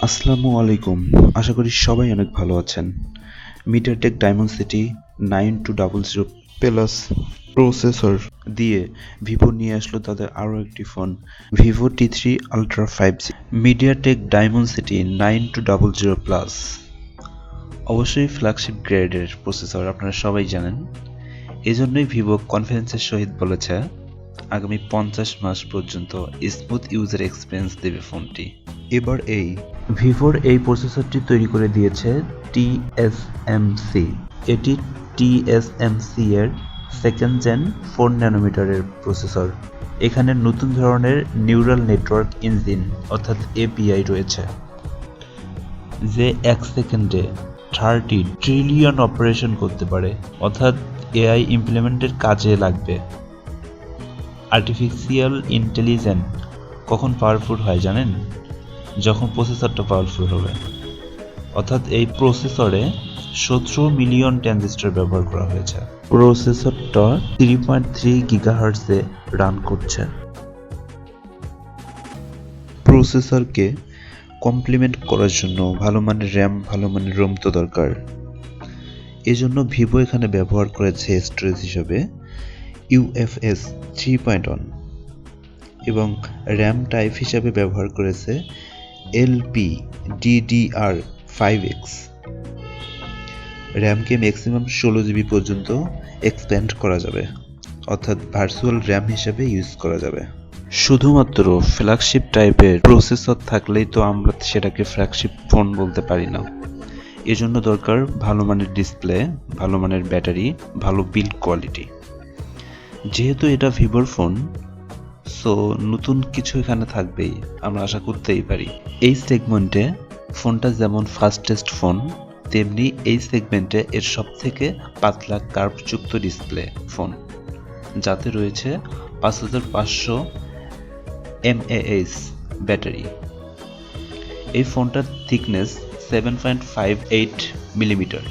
আসসালামু আলাইকুম। আশা করি সবাই অনেক ভালো আছেন। মিডিয়াটেক ডায়মন্ডসিটি 9200 প্লাস প্রসেসর দিয়ে ভিভো নিয়ে আসলো তাদের আরও একটি phone, Vivo T3 ultra 5G। MediaTek ডায়মন্ডসিটি 9200 plus অবশ্যই ফ্ল্যাগশিপ গ্রেডের প্রসেসর, আপনারা সবাই জানেন। এজন্যই ভিভো কনফিডেন্সের সহিত বলেছে আগামী 50 মাস পর্যন্ত স্মুথ ইউজার এক্সপিরিয়েন্স দেবে ফোনটি। এবার ভিভোর এই প্রসেসরটি তৈরি করে দিয়েছে TSMC। এটি TSMC এর সেকেন্ড জেন 4 ন্যানোমিটারের প্রসেসর। এখানে নতুন ধরনের নিউরাল নেটওয়ার্ক ইঞ্জিন অর্থাৎ API রয়েছে, যে 1 সেকেন্ডে 30 ট্রিলিয়ন অপারেশন করতে পারে, অর্থাৎ AI ইমপ্লিমেন্টের কাজে লাগবে। আর্টিফিশিয়াল ইন্টেলিজেন্স কখন পাওয়ারফুল হয় জানেন? যখন প্রসেসরটা পাওয়ারফুল হবে। অর্থাৎ এই প্রসেসরে 17 মিলিয়ন ট্রানজিস্টর ব্যবহার করা হয়েছে। প্রসেসরটা 3.3 গিগাহার্টজে রান করছে। প্রসেসরকে কমপ্লিমেন্ট করার জন্য ভালো মানের র্যাম, ভালো মানের রোম তো দরকার। এজন্য ভিভো এখানে ব্যবহার করেছে স্টোরেজ হিসাবে UFS 3.1 এবং র্যাম টাইপ হিসাবে ব্যবহার করেছে LPDDR5X। র্যামকে ম্যাক্সিমাম 16 GB পর্যন্ত এক্সপ্যান্ড করা যাবে, অর্থাৎ ভার্চুয়াল র্যাম হিসাবে ইউজ করা যাবে। শুধুমাত্র ফ্ল্যাগশিপ টাইপের প্রসেসর থাকলেই তো আমরা সেটাকে ফ্ল্যাগশিপ ফোন বলতে পারি না। এজন্য দরকার ভালো মানের ডিসপ্লে, ভালো মানের ব্যাটারি, ভালো বিল্ড কোয়ালিটি। যেহেতু এটা ভিভোর ফোন, সো নতুন কিছু এখানে থাকবেই, আমরা আশা করতেই পারি। এই সেগমেন্টে ফোনটা যেমন ফাস্টেস্ট ফোন, তেমনি এই সেগমেন্টে এর সবথেকে পাতলা কার্ভযুক্ত ডিসপ্লে ফোন, যাতে রয়েছে 5500 mAh ব্যাটারি। এই ফোনটার থিকনেস 7.58 মিলিমিটার।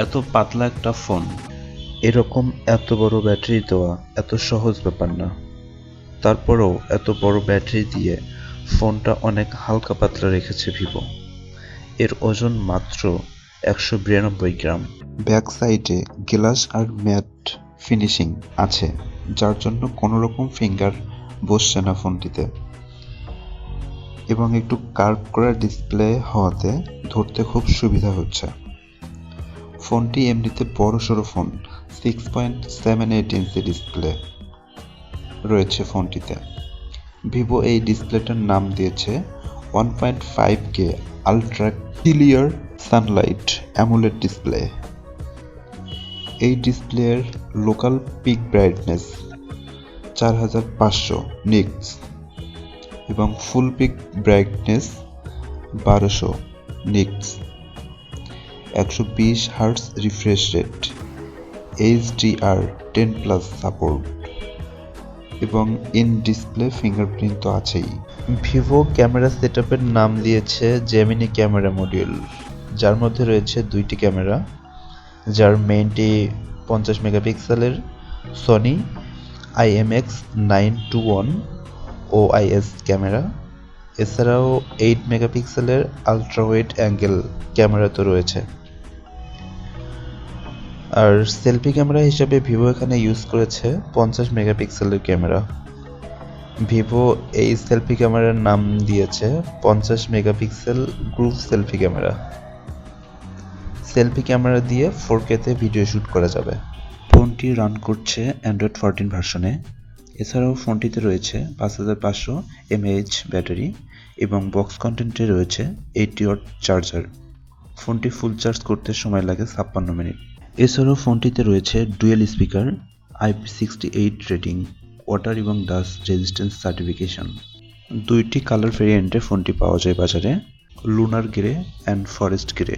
এত পাতলা একটা ফোন, এরকম এত বড় ব্যাটারি দেওয়া এত সহজ ব্যাপার না। তারপরেও এত বড় ব্যাটারি দিয়ে ফোনটা অনেক হালকা পাতলা রেখেছে ভিভো। এর ওজন মাত্র 192 গ্রাম। ব্যাক সাইডে গ্লাস আর ম্যাট ফিনিশিং আছে, যার জন্য কোনো রকম ফিঙ্গার বসছে না ফোনটিতে, এবং একটু কার্ভ করা ডিসপ্লে হওয়াতে ধরতে খুব সুবিধা হচ্ছে। ফোনটি এমনিতে বড়সড় ফোন, 6.78 ইঞ্চি ডিসপ্লে রয়েছে ফোনটিতে। ভিভো এই ডিসপ্লেটার নাম দিয়েছে 1.5K ultra clear sunlight AMOLED display. এই ডিসপ্লের লোকাল পিক ব্রাইটনেস 4500 নিটস এবং full peak brightness 1200 nits, 120 hertz refresh rate, HDR10+ support এবং ইন ডিসপ্লে ফিঙ্গারপ্রিন্ট তো আছেই। ভিভো ক্যামেরা সেটআপের নাম দিয়েছে জেমিনি ক্যামেরা মডিউল, যার মধ্যে রয়েছে 2টি ক্যামেরা, যার মেইনটি 50 মেগাপিক্সেলের সনি IMX921 OIS ক্যামেরা। এছাড়াও 8 মেগাপিক্সেলের আলট্রা ওয়াইড অ্যাঙ্গেল ক্যামেরা তো রয়েছে। আর সেলফি ক্যামেরা হিসেবে ভিভো এখানে ইউজ করেছে 50 মেগাপিক্সেলের ক্যামেরা। ভিভো এই সেলফি ক্যামেরার নাম দিয়েছে 50 megapixel group selfie camera. Selfie camera দিয়ে 4K-তে ভিডিও শ্যুট করা যাবে। ফোনটি রান করছে অ্যান্ড্রয়েড 14 ভার্সনে। এছাড়াও ফোনটিতে রয়েছে 5500 mAh ব্যাটারি এবং বক্স কন্টেন্টে রয়েছে 80 ওয়াট চার্জার। ফোনটি ফুল চার্জ করতে সময় লাগে 56 মিনিট। এছাড়াও ফোনটিতে রয়েছে dual speaker, IP68 rating, water এবং ডাস্ট রেজিস্ট্যান্স সার্টিফিকেশন। 2টি কালার ভেরিয়েন্টে ফোনটি পাওয়া যায় বাজারে, lunar grey and forest grey.